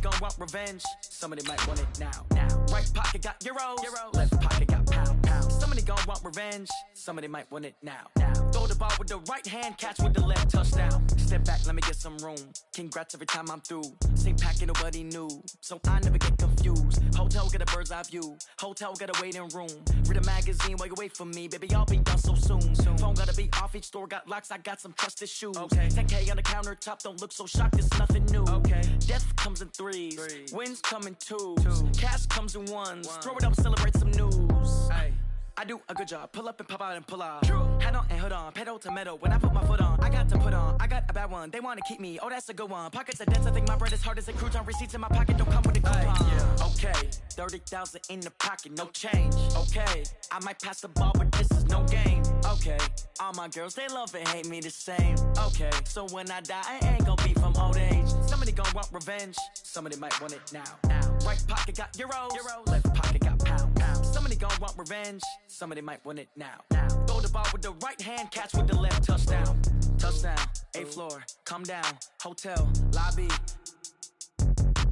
gon' want revenge. Somebody might want it now. Right pocket got euros. Left pocket got pounds. Somebody gon' want revenge. Somebody might want it now. Throw the ball with the right hand, catch with the left, touchdown. Step back, let me get some room. Congrats every time I'm through. Same packet, nobody new, so I never get confused. Hotel get a bird's eye view. Hotel get a waiting room. Read a magazine while you wait for me, baby. I'll be done so soon. Phone gotta be off. Each store got locks. I got some trusted shoes. 10K on the countertop. Don't look so shocked. It's nothing new. Death comes in threes. Wins come in twos. Cash comes in ones. Throw it up, celebrate some news. I do a good job. Pull up and pop out and pull out. Head on and hood on. Pedal to metal. When I put my foot on, I got to put on. I got a bad one. They want to keep me. Oh, that's a good one. Pockets are dense. I think my bread is hard as a crouton. Receipts in my pocket don't come with a coupon. Okay, 30,000 in the pocket, no change. Okay, I might pass the ball, but this is no game. Okay, all my girls, they love and hate me the same. Okay, so when I die, I ain't gonna be from old age. Somebody gon' want revenge. Somebody might want it now. Right pocket got euros. Left pocket got pounds. Somebody gon' want revenge. Somebody might want it now. Throw the ball with the right hand, catch with the left, touchdown. Touchdown, 8th floor, come down. Hotel, lobby.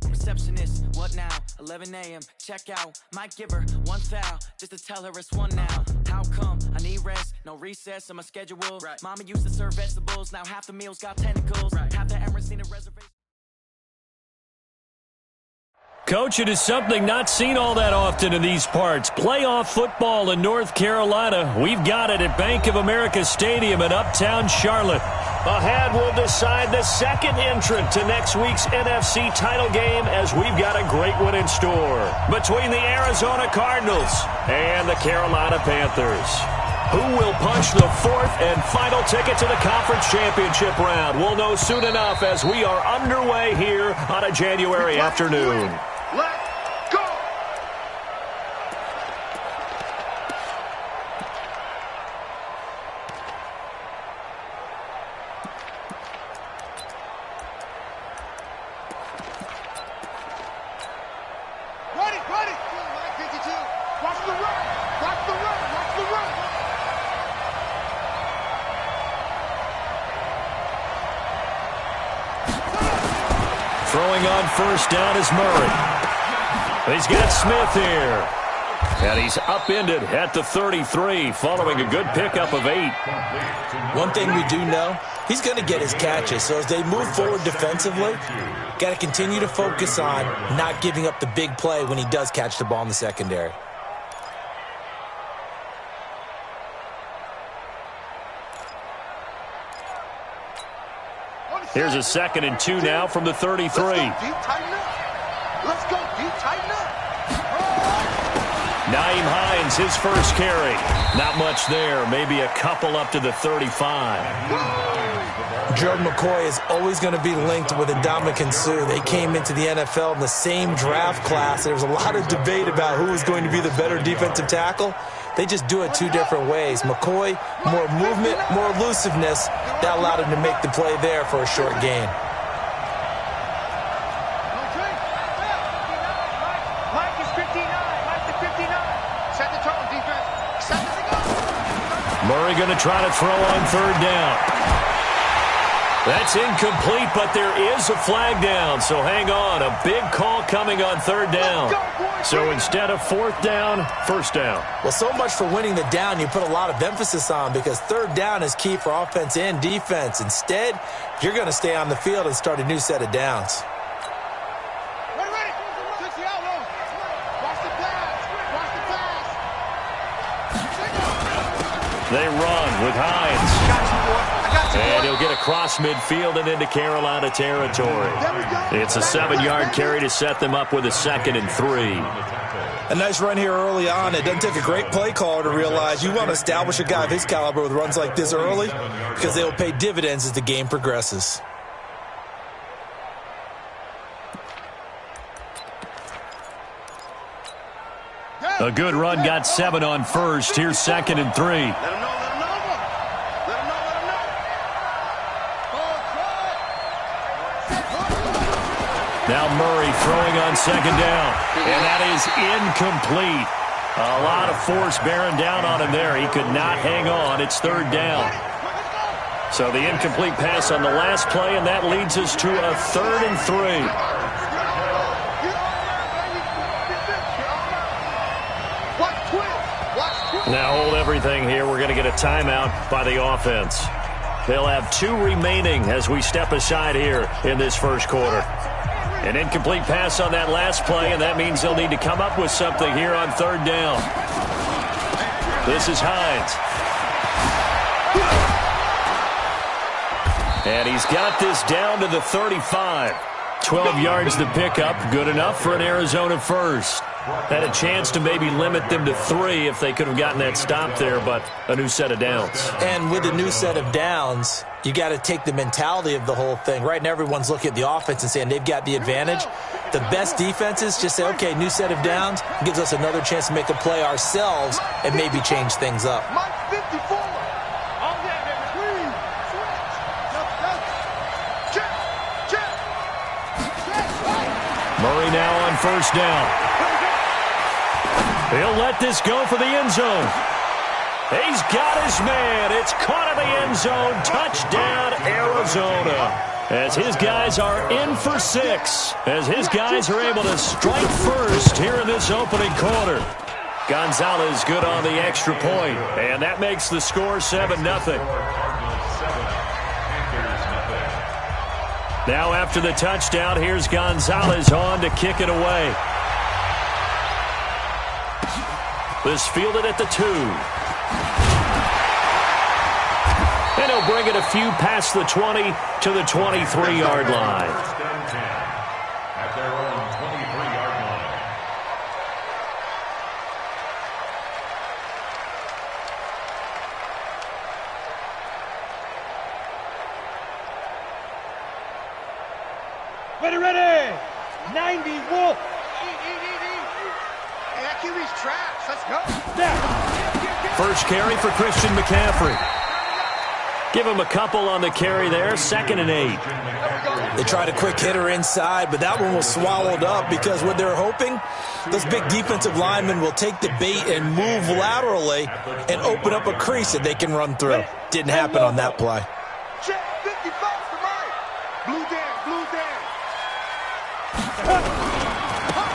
Receptionist, what now? 11 a.m., check out. Might give her one foul, just to tell her it's one now. How come? I need rest, no recess in my schedule. Mama used to serve vegetables, now half the meals got tentacles. Half the Emirates seen a reservation. Coach, it is something not seen all that often in these parts. Playoff football in North Carolina. We've got it at Bank of America Stadium in Uptown Charlotte. Ahead will decide the second entrant to next week's NFC title game, as we've got a great one in store between the Arizona Cardinals and the Carolina Panthers. Who will punch the fourth and final ticket to the conference championship round? We'll know soon enough as we are underway here on a January afternoon. Let's go! Ready! 52. Watch the run! Watch the run! Watch the run! Throwing on first down is Murray. He's got Smith here. And he's upended at the 33 following a good pickup of 8. One thing we do know, he's going to get his catches. So as they move forward defensively, got to continue to focus on not giving up the big play when he does catch the ball in the secondary. Here's a 2nd and 2 now from the 33. Let's go deep, tighten up. Let's go deep, tighten up. Nyheim Hines, his first carry. Not much there. Maybe a couple up to the 35. Gerald McCoy is always going to be linked with Ndamukong Suh. They came into the NFL in the same draft class. There was a lot of debate about who was going to be the better defensive tackle. They just do it two different ways. McCoy, more movement, more elusiveness. That allowed him to make the play there for a short gain. Mike is 59. Mike is 59. Set the tone, defense. Set it to go. Murray going to try to throw on 3rd down. That's incomplete, but there is a flag down, so hang on. A big call coming on 3rd down. So instead of 4th down, 1st down. Well, so much for winning the down you put a lot of emphasis on, because 3rd down is key for offense and defense. Instead, you're going to stay on the field and start a new set of downs. Ready. 60 out low. Watch the pass. Watch the pass. They run with Hines. And he'll get across midfield and into Carolina territory. It's a 7-yard carry to set them up with a 2nd and 3. A nice run here early on. It doesn't take a great play caller to realize you want to establish a guy of his caliber with runs like this early, because they will pay dividends as the game progresses. A good run got 7 on first. Here's 2nd and 3. Now Murray throwing on 2nd down. And that is incomplete. A lot of force bearing down on him there. He could not hang on. It's 3rd down. So the incomplete pass on the last play, and that leads us to a 3rd and 3. Now hold everything here. We're going to get a timeout by the offense. They'll have 2 remaining as we step aside here in this first quarter. An incomplete pass on that last play, and that means they'll need to come up with something here on 3rd down. This is Hines. And he's got this down to the 35. 12 yards to pick up. Good enough for an Arizona first. Had a chance to maybe limit them to 3 if they could have gotten that stop there, but a new set of downs. And with a new set of downs, you got to take the mentality of the whole thing. Right now, everyone's looking at the offense and saying they've got the advantage. The best defenses just say, okay, new set of downs, gives us another chance to make a play ourselves and maybe change things up. Mike 54. Murray now on 1st down. He'll let this go for the end zone. He's got his man. It's caught in the end zone. Touchdown, Arizona. As his guys are in for 6. As his guys are able to strike first here in this opening quarter. Gonzalez good on the extra point. And that makes the score 7-0. Now after the touchdown, here's Gonzalez on to kick it away. This fielded at the 2. And he'll bring it a few past the 20 to the 23-yard line. Ready. 90 Wolf. Hey, that QB's trash. Let's go. First carry for Christian McCaffrey. Give him a couple on the carry there. 2nd and 8. They tried a quick hitter inside, but that one was swallowed up because what they're hoping, those big defensive linemen will take the bait and move laterally and open up a crease that they can run through. Didn't happen on that play. Check 55 for Mike. Blue down.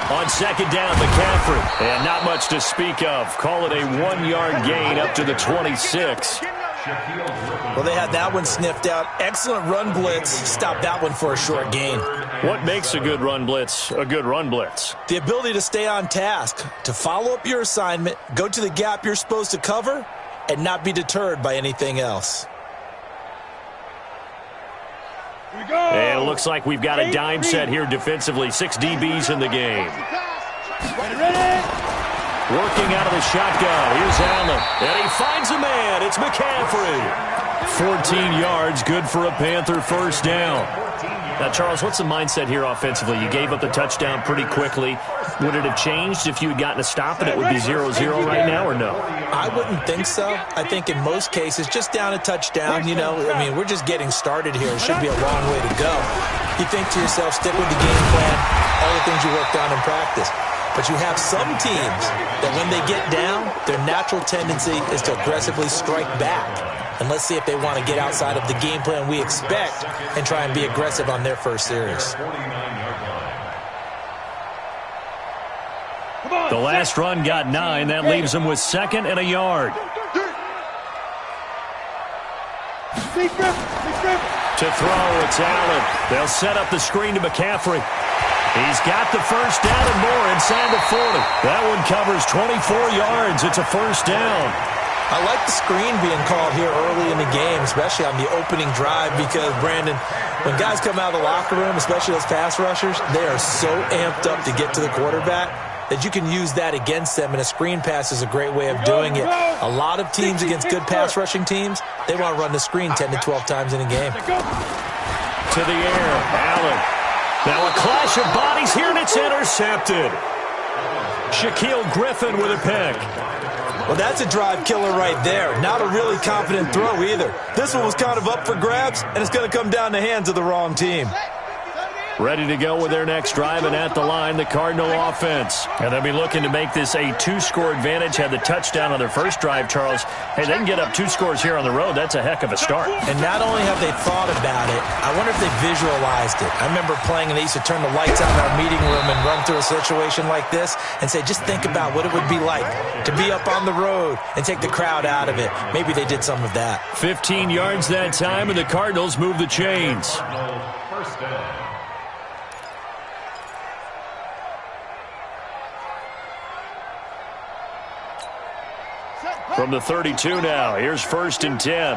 On 2nd down, McCaffrey. And not much to speak of. Call it a 1-yard gain up to the 26. Well, they had that one sniffed out. Excellent run blitz. Stopped that one for a short gain. What makes a good run blitz a good run blitz? The ability to stay on task, to follow up your assignment, go to the gap you're supposed to cover, and not be deterred by anything else. And it looks like we've got a dime set here defensively. 6 DBs in the game. Working out of the shotgun. Here's Allen. And he finds a man. It's McCaffrey. 14 yards. Good for a Panther first down. Now, Charles, what's the mindset here offensively? You gave up the touchdown pretty quickly. Would it have changed if you had gotten a stop and it would be 0-0 right now, or no? I wouldn't think so. I think in most cases, just down a touchdown, we're just getting started here. It should be a long way to go. You think to yourself, stick with the game plan, all the things you worked on in practice. But you have some teams that when they get down, their natural tendency is to aggressively strike back. And let's see if they want to get outside of the game plan we expect and try and be aggressive on their first series. The last run got 9. That leaves them with 2nd and a yard. To throw, it's Allen. They'll set up the screen to McCaffrey. He's got the first down and more inside the 40. That one covers 24 yards. It's a first down. I like the screen being called here early in the game, especially on the opening drive, because, Brandon, when guys come out of the locker room, especially those pass rushers, they are so amped up to get to the quarterback that you can use that against them, and a screen pass is a great way of doing it. A lot of teams against good pass rushing teams, they want to run the screen 10 to 12 times in a game. To the air, Allen. Now a clash of bodies here, and it's intercepted. Shaquille Griffin with a pick. Well, that's a drive killer right there. Not a really confident throw either. This one was kind of up for grabs, and it's going to come down the hands of the wrong team. Ready to go with their next drive, and at the line, the Cardinal offense. And they'll be looking to make this a 2-score advantage. Had the touchdown on their first drive, Charles. Hey, they can get up 2 scores here on the road. That's a heck of a start. And not only have they thought about it, I wonder if they visualized it. I remember playing, and they used to turn the lights out in our meeting room and run through a situation like this and say, just think about what it would be like to be up on the road and take the crowd out of it. Maybe they did some of that. 15 yards that time, and the Cardinals move the chains. First down. From the 32 now, here's 1st and 10.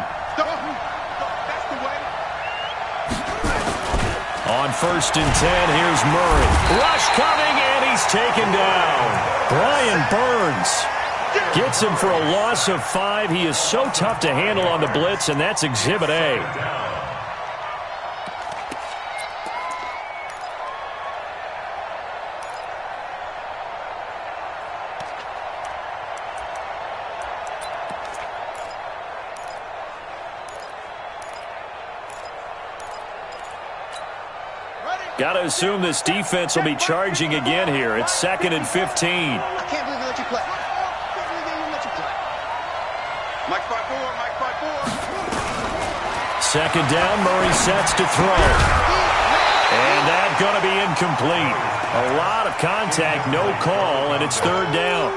On 1st and 10, here's Murray. Rush coming, and he's taken down. Brian Burns gets him for a loss of 5. He is so tough to handle on the blitz, and that's Exhibit A. Got to assume this defense will be charging again here. It's 2nd and 15. I can't believe they let you play. I can't believe they let you play. Mike 5-4, Mike 5-4. 2nd down, Murray sets to throw. And that's going to be incomplete. A lot of contact, no call, and it's 3rd down.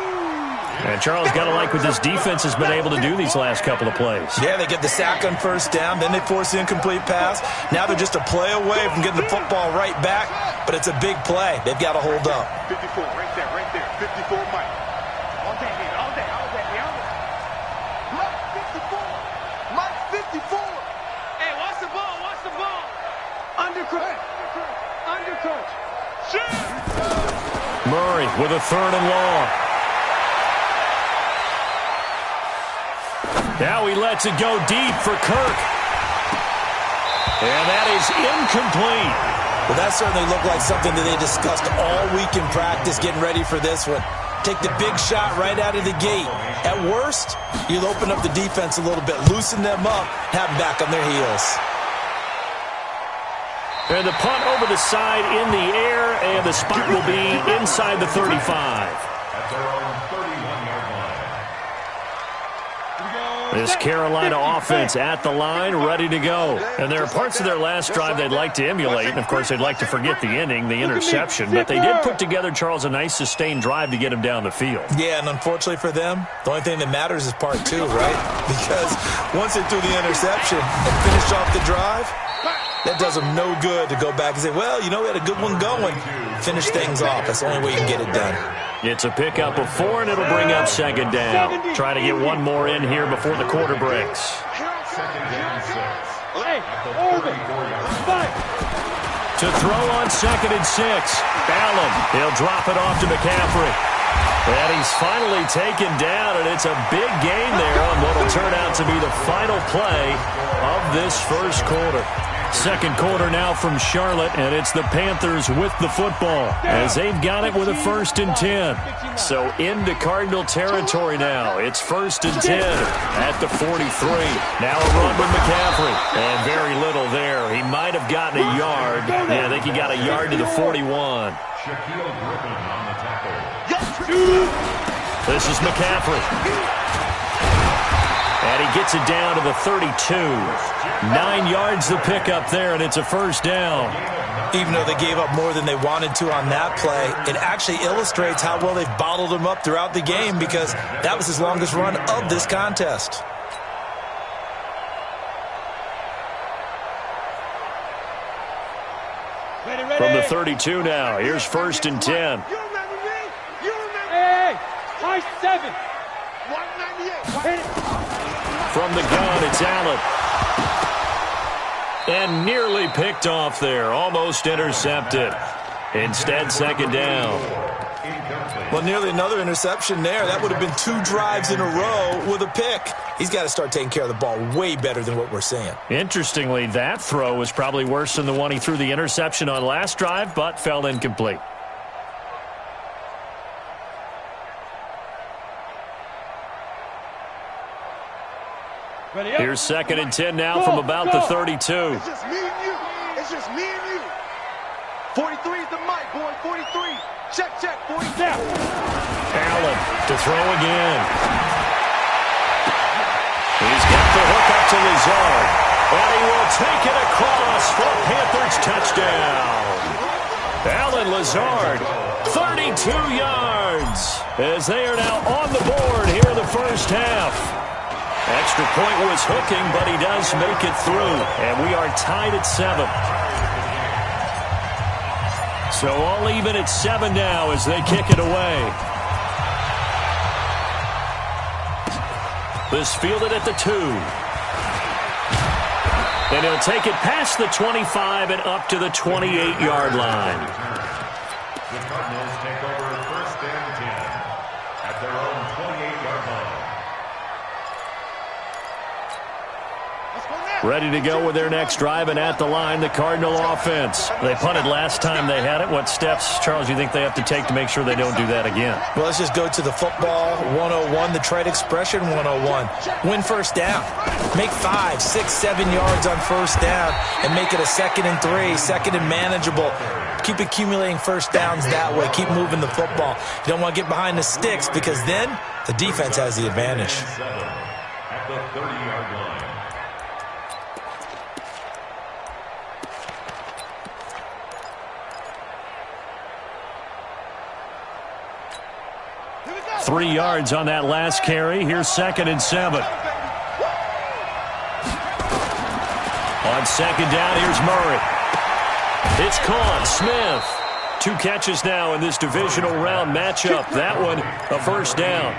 And Charles, got to like what this defense has been able to do these last couple of plays. Yeah, they get the sack on 1st down, then they force the incomplete pass. Now they're just a play away from getting the football right back, but it's a big play. They've got to hold up. 54, right there, 54, Mike. All day, all day, all day, all day. Mike 54, Mike 54. Hey, watch the ball, watch the ball. Undercut, undercut. Murray with a 3rd and long. Now he lets it go deep for Kirk. And that is incomplete. Well, that certainly looked like something that they discussed all week in practice, getting ready for this one. Take the big shot right out of the gate. At worst, you'll open up the defense a little bit, loosen them up, have them back on their heels. And the punt over the side in the air, and the spot will be inside the 35. At their own 31-yard line. This Carolina offense at the line, ready to go. And there are parts of their last drive they'd like to emulate. And, of course, they'd like to forget the ending, the interception. But they did put together, Charles, a nice sustained drive to get him down the field. Yeah, and unfortunately for them, the only thing that matters is part 2, right? Because once they threw the interception and finished off the drive, that does them no good to go back and say, well, you know, we had a good one going. Finish things off. That's the only way you can get it done. It's a pickup of 4, and it'll bring up 2nd down. Try to get one more in here before the quarter breaks. 2nd down, 6. Hey, over. To throw on 2nd and 6. Allen, he'll drop it off to McCaffrey. And he's finally taken down, and it's a big gain there on what will turn out to be the final play of this first quarter. 2nd quarter now from Charlotte, and it's the Panthers with the football as they've got it with a 1st and 10. So into Cardinal territory now. It's 1st and 10 at the 43. Now a run with McCaffrey, and very little there. He might have gotten a yard. Yeah, I think he got a yard to the 41. Shaquille Griffin on the tackle. This is McCaffrey. And he gets it down to the 32. 9 yards the pickup there, and it's a 1st down. Even though they gave up more than they wanted to on that play, it actually illustrates how well they've bottled him up throughout the game, because that was his longest run of this contest. From the 32 now, here's 1st and 10. You remember me? You remember? Hey, my 7. 198. From the gun, it's Allen. And nearly picked off there. Almost intercepted. Instead, 2nd down. Well, nearly another interception there. That would have been 2 drives in a row with a pick. He's got to start taking care of the ball way better than what we're seeing. Interestingly, that throw was probably worse than the one he threw the interception on last drive, but fell incomplete. Here's 2nd and 10 now from about the 32. It's just me and you. It's just me and you. 43 is the mic, boy. 43. Check, 43. Allen to throw again. He's got the hook up to Lazard. And he will take it across for a Panthers touchdown. Allen Lazard, 32 yards, as they are now on the board here in the first half. Extra point was hooking, but he does make it through. And we are tied at 7. So all even at 7 now as they kick it away. This fielded at the 2. And he'll take it past the 25 and up to the 28-yard line. The Cardinals take over 1st and 10 at their own 28-yard line. Ready to go with their next drive, and at the line, the Cardinal offense. They punted last time they had it. What steps, Charles, you think they have to take to make sure they don't do that again? Well, let's just go to the football 101, the trade expression 101. Win first down. Make 5, 6, 7 yards on first down and make it a 2nd and 3, 2nd and manageable. Keep accumulating first downs that way. Keep moving the football. You don't want to get behind the sticks because then the defense has the advantage. At the 30-yard line. Three yards on that last carry. Here's 2nd and 7. On 2nd down, here's Murray. It's caught. Smith. 2 catches now in this divisional round matchup. That one, a first down.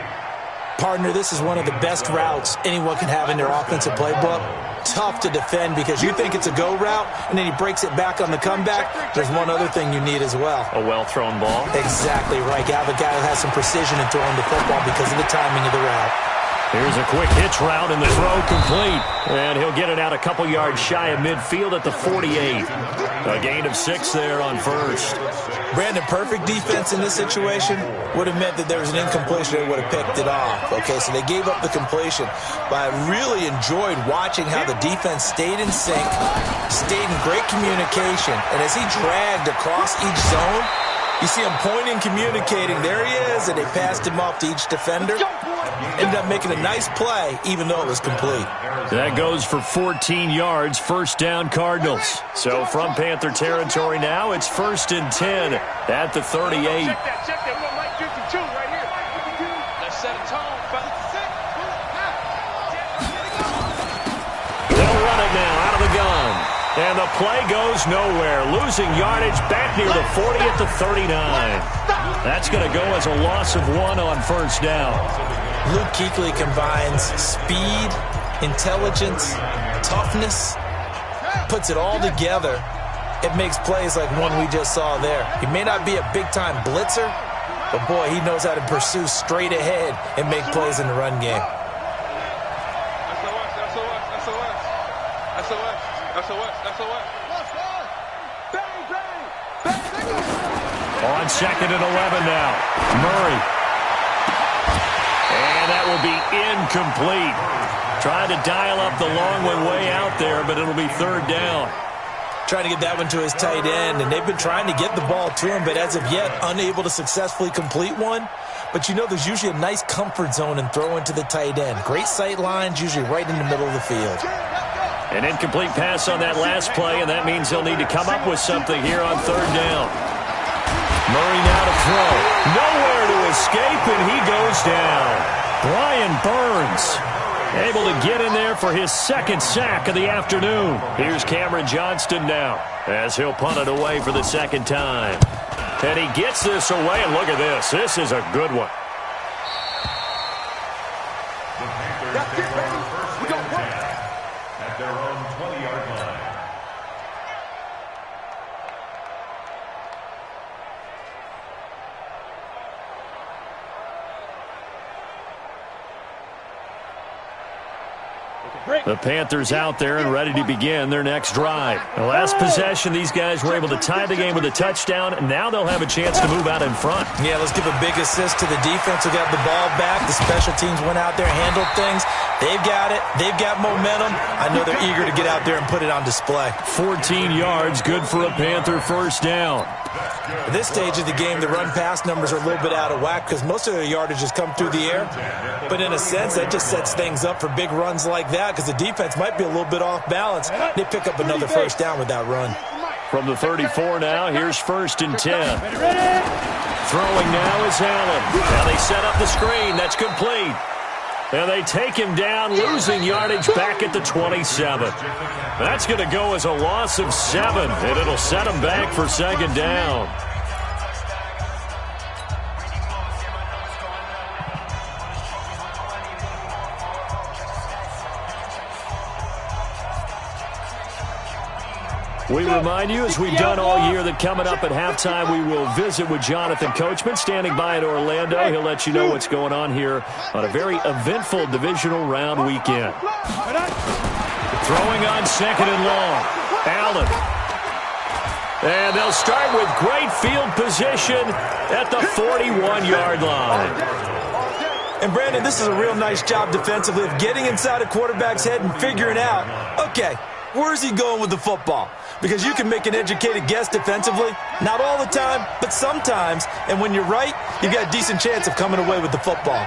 Partner, this is one of the best routes anyone can have in their offensive playbook. Tough to defend because you think it's a go route, and then he breaks it back on the comeback. There's one other thing you need as well. A well-thrown ball. Exactly right. You have a guy who has some precision in throwing the football because of the timing of the route. Here's a quick hitch route, and the throw complete. And he'll get it out a couple yards shy of midfield at the 48. A gain of 6 there on first. Brandon, perfect defense in this situation would have meant that there was an incompletion. They would have picked it off. Okay, so they gave up the completion. But I really enjoyed watching how the defense stayed in sync, stayed in great communication. And as he dragged across each zone, you see him pointing, communicating. There he is, and they passed him off to each defender. Ended up making a nice play, even though it was complete. That goes for 14 yards, first down Cardinals. So from Panther territory now, it's 1st and 10 at the 38. Check that. We got Mike 52 right here. Let's set a tone, fellas. They'll run it now out of the gun. And the play goes nowhere. Losing yardage back near the 40 at the 39. That's going to go as a loss of 1 on first down. Luke Kuechly combines speed, intelligence, toughness, puts it all together. It makes plays like one we just saw there. He may not be a big-time blitzer, but boy, he knows how to pursue straight ahead and make plays in the run game. On 2nd and 11 now, Murray. And that will be incomplete. Trying to dial up the long one way out there, but it'll be 3rd down. Trying to get that one to his tight end, and they've been trying to get the ball to him, but as of yet, unable to successfully complete one. But you know there's usually a nice comfort zone in throwing to the tight end. Great sight lines, usually right in the middle of the field. An incomplete pass on that last play, and that means he'll need to come up with something here on 3rd down. Murray now to throw. Nowhere to escape, and he goes down. Brian Burns able to get in there for his 2nd sack of the afternoon. Here's Cameron Johnston now as he'll punt it away for the 2nd time. And he gets this away, and look at this. This is a good one. The Panthers take over 1st and 10 at their own 20-yard line. The Panthers out there and ready to begin their next drive. The last possession, these guys were able to tie the game with a touchdown, and now they'll have a chance to move out in front. Yeah, let's give a big assist to the defense who got the ball back. The special teams went out there, handled things. They've got it. They've got momentum. I know they're eager to get out there and put it on display. 14 yards, good for a Panther first down. At this stage of the game, the run-pass numbers are a little bit out of whack because most of their yardage has come through the air. But in a sense, that just sets things up for big runs like that because the defense might be a little bit off balance. They pick up another first down with that run. From the 34 now, here's 1st and 10. Throwing now is Allen. Now they set up the screen. That's complete. And they take him down, losing yardage back at the 27. That's going to go as a loss of 7, and it'll set him back for 2nd down. We remind you, as we've done all year, that coming up at halftime, we will visit with Jonathan Coachman, standing by in Orlando. He'll let you know what's going on here on a very eventful divisional round weekend. Throwing on 2nd and long. Allen. And they'll start with great field position at the 41-yard line. And, Brandon, this is a real nice job defensively of getting inside a quarterback's head and figuring out, okay, where's he going with the football? Because you can make an educated guess defensively. Not all the time, but sometimes. And when you're right, you've got a decent chance of coming away with the football.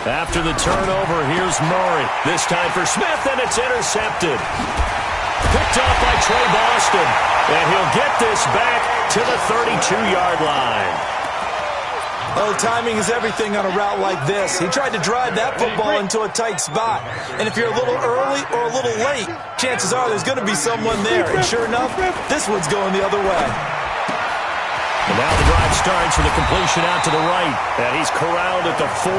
After the turnover, here's Murray. This time for Smith, and it's intercepted. Picked off by Trey Boston. And he'll get this back to the 32-yard line. Oh, timing is everything on a route like this. He tried to drive that football into a tight spot. And if you're a little early or a little late, chances are there's going to be someone there. And sure enough, this one's going the other way. And now the drive starts with a completion out to the right. And he's corralled at the 40,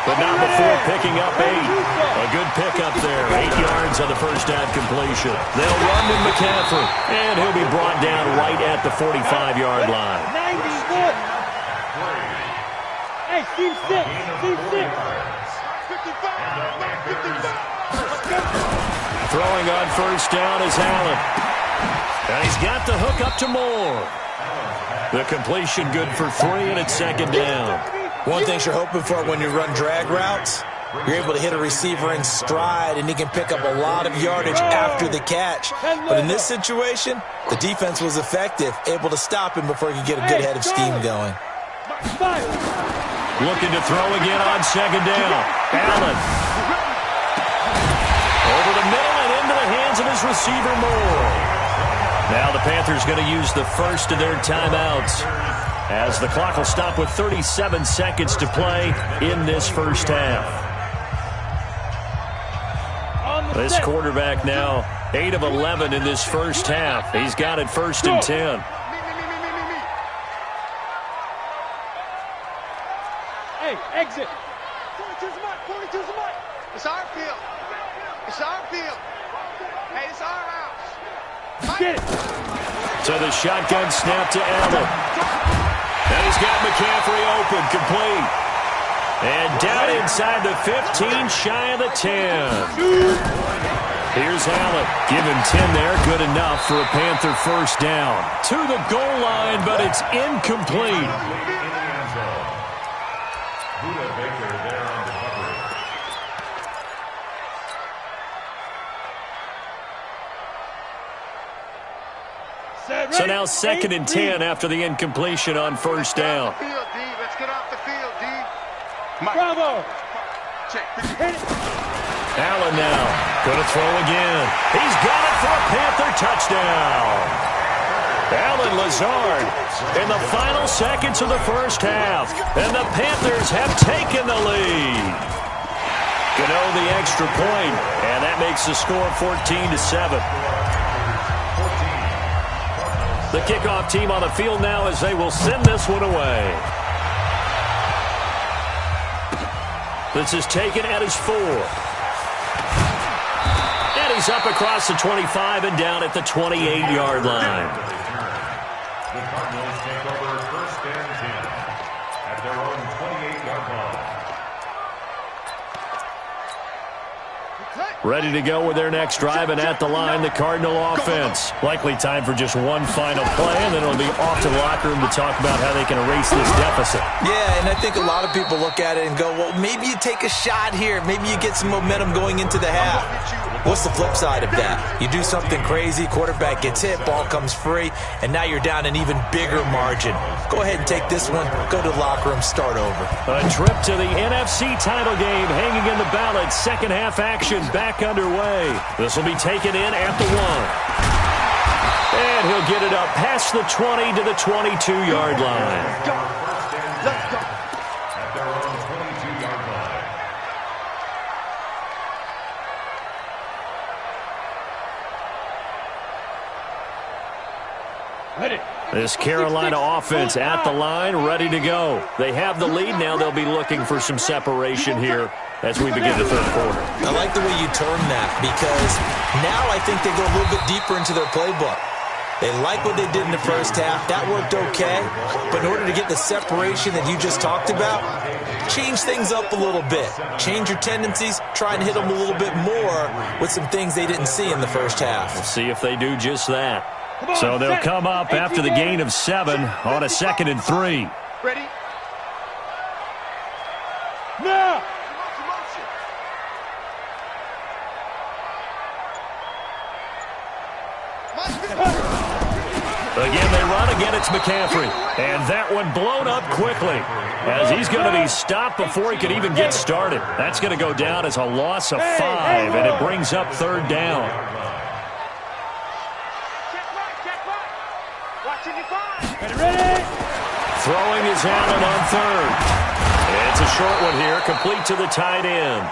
but not before picking up 8. A good pickup there. 8 yards on the first down completion. They'll run with McCaffrey, and he'll be brought down right at the 45-yard line. Hey, team 6. Team 6. Throwing on first down is Allen. And he's got the hook up to Moore. The completion good for 3, and it's 2nd down. One thing you're hoping for when you run drag routes, you're able to hit a receiver in stride, and he can pick up a lot of yardage after the catch. But in this situation, the defense was effective, able to stop him before he could get a good head of steam going. Looking to throw again on 2nd down. Allen. Over the middle and into the hands of his receiver, Moore. Now the Panthers going to use the first of their timeouts, as the clock will stop with 37 seconds to play in this first half. This quarterback now 8 of 11 in this first half. He's got it 1st and 10. Exit. 42's the mic. 42's the mic. It's our field. It's our field. Hey, it's our house. Get it. So the shotgun snap to Allen. And he's got McCaffrey open, complete. And down inside the 15, shy of the 10. Here's Allen. Give him 10 there. Good enough for a Panther first down. To the goal line, but it's incomplete. So now 2nd and 10 after the incompletion on first down. Let's get off the field, D. Bravo. Allen now going to throw again. He's got it for a Panther touchdown. Allen Lazard in the final seconds of the first half. And the Panthers have taken the lead. Gano the extra point, and that makes the score 14-7. The kickoff team on the field now as they will send this one away. This is taken at his 4. And he's up across the 25 and down at the 28-yard line. The Cardinals take over 1st and 10 at their own 28-yard line. Ready to go with their next drive, and at the line, the Cardinal offense. Likely time for just one final play, and then it'll be off to the locker room to talk about how they can erase this deficit. Yeah, and I think a lot of people look at it and go, well, maybe you take a shot here. Maybe you get some momentum going into the half. What's the flip side of that? You do something crazy, quarterback gets hit, ball comes free, and now you're down an even bigger margin. Go ahead and take this one, go to the locker room, start over. A trip to the NFC title game hanging in the balance. Second half action back underway. This will be taken in at the 1. And he'll get it up past the 20 to the 22-yard line. Let's go. At their own 22-yard line. This Carolina offense at the line, ready to go. They have the lead. Now they'll be looking for some separation here as we begin the third quarter. I like the way you term that, because now I think they go a little bit deeper into their playbook. They like what they did in the first half. That worked okay. But in order to get the separation that you just talked about, change things up a little bit. Change your tendencies. Try and hit them a little bit more with some things they didn't see in the first half. We'll see if they do just that. So they'll come up after the gain of 7 on a 2nd and 3. Ready? No! Again, they run. Again, it's McCaffrey. And that one blown up quickly as he's going to be stopped before he could even get started. That's going to go down as a loss of 5, and it brings up 3rd down. Throwing is Allen on 3rd. It's a short one here, complete to the tight end.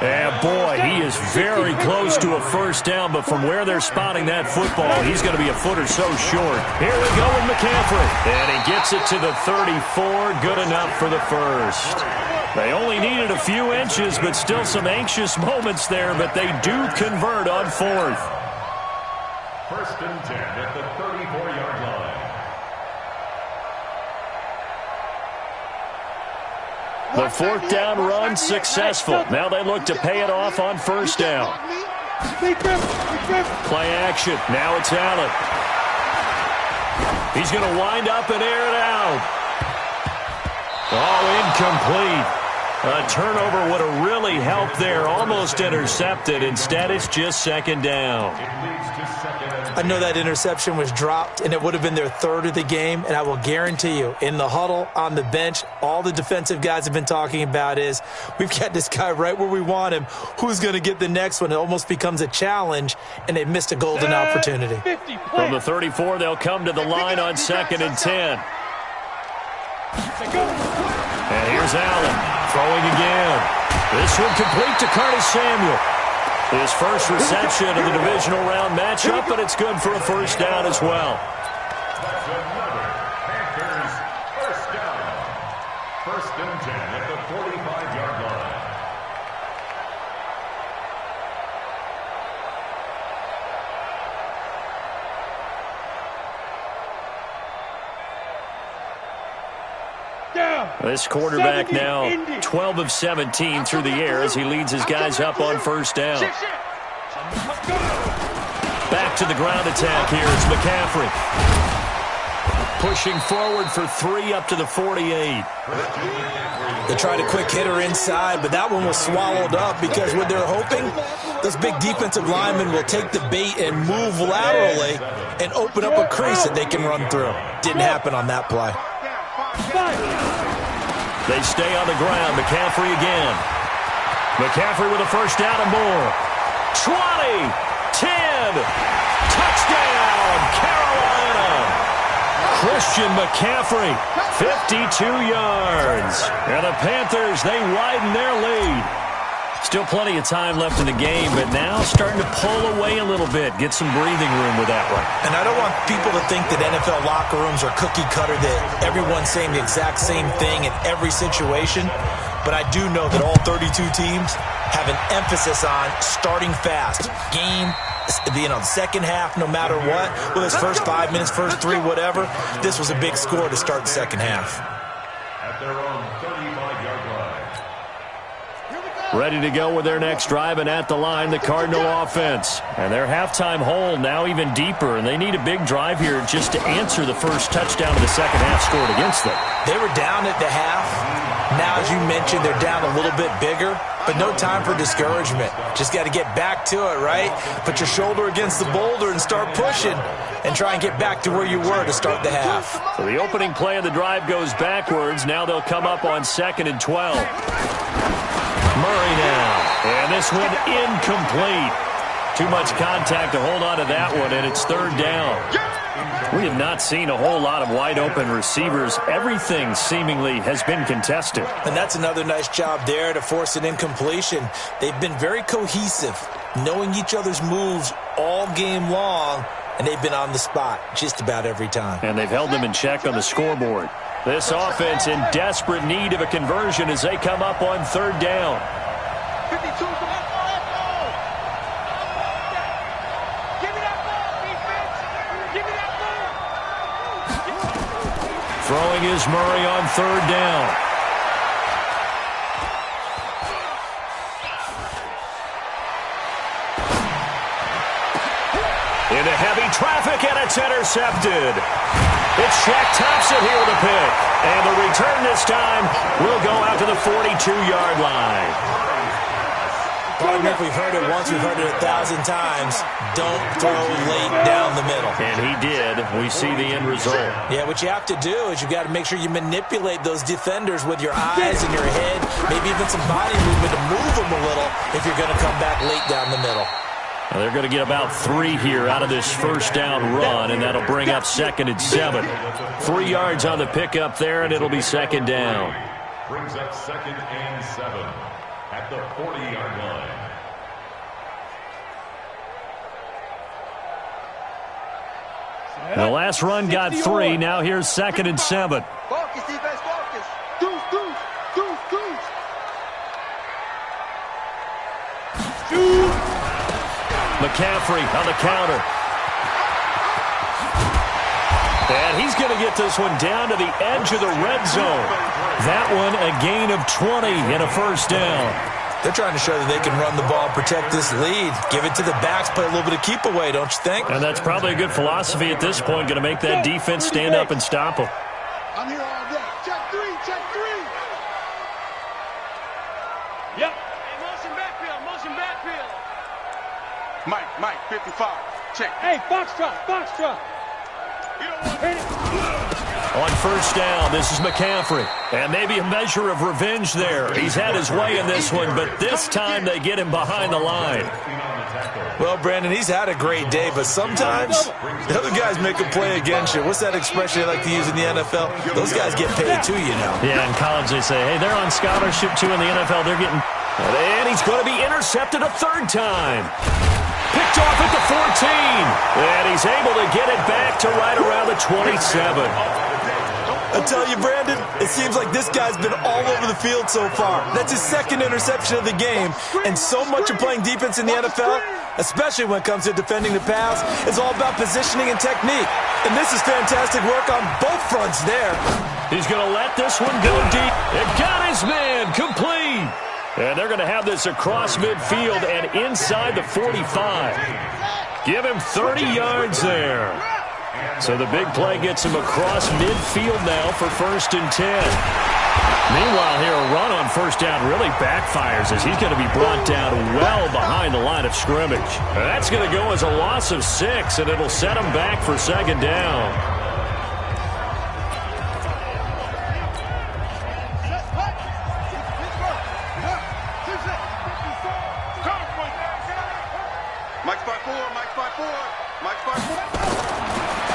And boy, he is very close to a first down, but from where they're spotting that football, he's going to be a foot or so short. Here we go with McCaffrey. And he gets it to the 34, good enough for the first. They only needed a few inches, but still some anxious moments there, but they do convert on 4th. 1st and 10 at the 34-yard line. The 4th down run successful. Now they look to pay it off on 1st down. Play action. Now it's Allen. He's going to wind up and air it out. Oh, incomplete. A turnover would have really helped there. Almost intercepted. Instead, it's just 2nd down. I know that interception was dropped, and it would have been their 3rd of the game, and I will guarantee you, in the huddle, on the bench, all the defensive guys have been talking about is, we've got this guy right where we want him. Who's going to get the next one? It almost becomes a challenge, and they missed a golden opportunity. From the 34, they'll come to the line on 2nd and 10. And here's Allen, throwing again. This one complete to Curtis Samuel. His first reception of the divisional round matchup, but it's good for a first down as well. That's another Panthers first down. 1st and 10 at the 45-yard line. This quarterback now 12 of 17 through the air as he leads his guys up on 1st down. Back to the ground attack here is McCaffrey. Pushing forward for 3 up to the 48. They tried a quick hitter inside, but that one was swallowed up because what they're hoping, those big defensive linemen will take the bait and move laterally and open up a crease that they can run through. Didn't happen on that play. They stay on the ground. McCaffrey again. McCaffrey with a first down and more. 20, 10, touchdown, Carolina. Christian McCaffrey, 52 yards. And the Panthers, they widen their lead. Still plenty of time left in the game, but now starting to pull away a little bit, get some breathing room with that one. And I don't want people to think that NFL locker rooms are cookie cutter, that everyone's saying the exact same thing in every situation. But I do know that all 32 teams have an emphasis on starting fast. Game, second half, no matter what. Whether it's first 5 minutes, first 3, whatever. This was a big score to start the second half. At their own 35-yard line. Ready to go with their next drive, and at the line, the Cardinal offense. And their halftime hole now even deeper, and they need a big drive here just to answer the first touchdown of the second half scored against them. They were down at the half. Now, as you mentioned, they're down a little bit bigger, but no time for discouragement. Just got to get back to it, right? Put your shoulder against the boulder and start pushing and try and get back to where you were to start the half. So the opening play of the drive goes backwards. Now they'll come up on 2nd and 12. Murray now. And this one incomplete. Too much contact to hold on to that one, and it's 3rd down. We have not seen a whole lot of wide-open receivers. Everything seemingly has been contested. And that's another nice job there to force an incompletion. They've been very cohesive, knowing each other's moves all game long, and they've been on the spot just about every time. And they've held them in check on the scoreboard. This offense in desperate need of a conversion as they come up on 3rd down. 52. Throwing is Murray on 3rd down. Into heavy traffic, and it's intercepted. It's Shaq Thompson here with a pick. And the return this time will go out to the 42-yard line. Partner, if we've heard it once, we've heard it 1,000 times. Don't throw late down the middle. And he did. We see the end result. Yeah, what you have to do is you've got to make sure you manipulate those defenders with your eyes and your head, maybe even some body movement to move them a little if you're going to come back late down the middle. Now they're going to get about 3 here out of this first down run, and that'll bring up 2nd and 7. 3 yards on the pickup there, and it'll be 2nd down. Brings up 2nd and 7 at the 40-yard line. The last run got 3. Now here's 2nd and 7. Focus, defense, focus. Deuce. McCaffrey on the counter. And he's going to get this one down to the edge of the red zone. That one a gain of 20 and a 1st down. They're trying to show that they can run the ball, protect this lead, give it to the backs, play a little bit of keep away, don't you think? And that's probably a good philosophy at this point, going to make that defense stand up and stop them. I'm here all day. Check 3. Yep. Hey, motion backfield. Mike, 55. Check. Hey, Foxtrot. On 1st down, this is McCaffrey. And maybe a measure of revenge there. He's had his way in this one, but this time they get him behind the line. Well, Brandon, he's had a great day, but sometimes the other guys make a play against you. What's that expression they like to use in the NFL? Those guys get paid too, you know. Yeah, in college they say, hey, they're on scholarship too. In the NFL, they're getting... And he's going to be intercepted a 3rd time. Picked off at the 14. And he's able to get it back to right around the 27. I tell you, Brandon, it seems like this guy's been all over the field so far. That's his 2nd interception of the game. And so much of playing defense in the NFL, especially when it comes to defending the pass, is all about positioning and technique. And this is fantastic work on both fronts there. He's going to let this one go deep. It got his man complete. And they're going to have this across midfield and inside the 45. Give him 30 yards there. So the big play gets him across midfield now for 1st and 10. Meanwhile here, a run on 1st down really backfires as he's going to be brought down well behind the line of scrimmage. That's going to go as a loss of 6, and it'll set him back for 2nd down.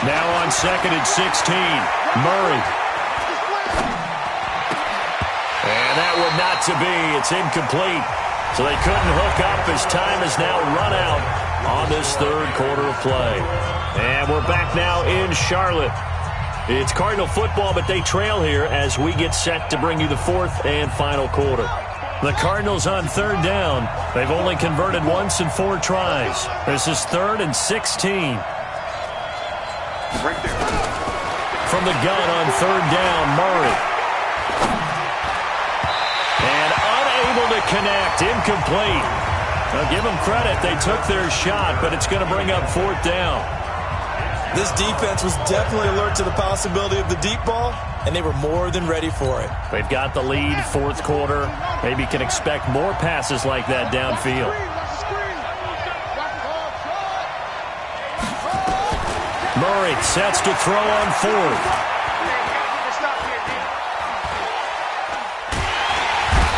Now on 2nd and 16, Murray. And that one not to be. It's incomplete. So they couldn't hook up as time has now run out on this 3rd quarter of play. And we're back now in Charlotte. It's Cardinal football, but they trail here as we get set to bring you the 4th and final quarter. The Cardinals on 3rd down. They've only converted once in 4 tries. This is 3rd and 16. Right there. From the gun on 3rd down, Murray. And unable to connect. Incomplete. Now give them credit. They took their shot, but it's going to bring up 4th down. This defense was definitely alert to the possibility of the deep ball, and they were more than ready for it. They've got the lead, 4th quarter. Maybe can expect more passes like that downfield. Murray sets to throw on 4th.